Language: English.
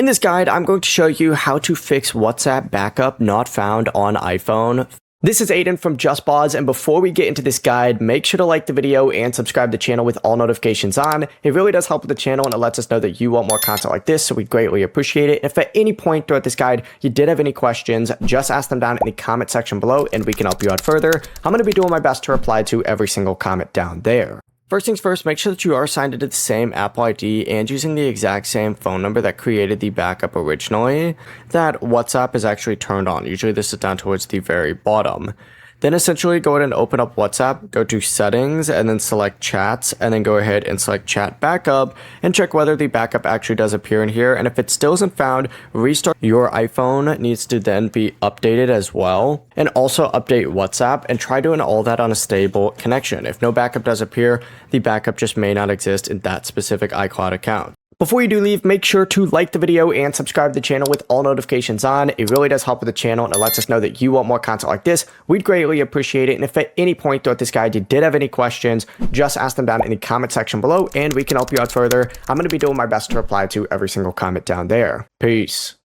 In this guide, I'm going to show you how to fix WhatsApp backup not found on iPhone. This is Aiden from JustBoz, and before we get into this guide, make sure to like the video and subscribe to the channel with all notifications on. It really does help with the channel and it lets us know that you want more content like this, so we greatly appreciate it. If at any point throughout this guide you did have any questions, just ask them down in the comment section below and we can help you out further. I'm going to be doing my best to reply to every single comment down there. First things first, make sure that you are signed into the same Apple ID and using the exact same phone number that created the backup originally, that WhatsApp is actually turned on. Usually this is down towards the very bottom. Then essentially go ahead and open up WhatsApp, go to settings, and then select chats, and then go ahead and select chat backup, and check whether the backup actually does appear in here. And if it still isn't found, restart your iPhone needs to then be updated as well. And also update WhatsApp and try doing all that on a stable connection. If no backup does appear, the backup just may not exist in that specific iCloud account. Before you do leave, make sure to like the video and subscribe to the channel with all notifications on. It really does help with the channel and it lets us know that you want more content like this. We'd greatly appreciate it. And if at any point throughout this guide you did have any questions, just ask them down in the comment section below and we can help you out further. I'm going to be doing my best to reply to every single comment down there. Peace.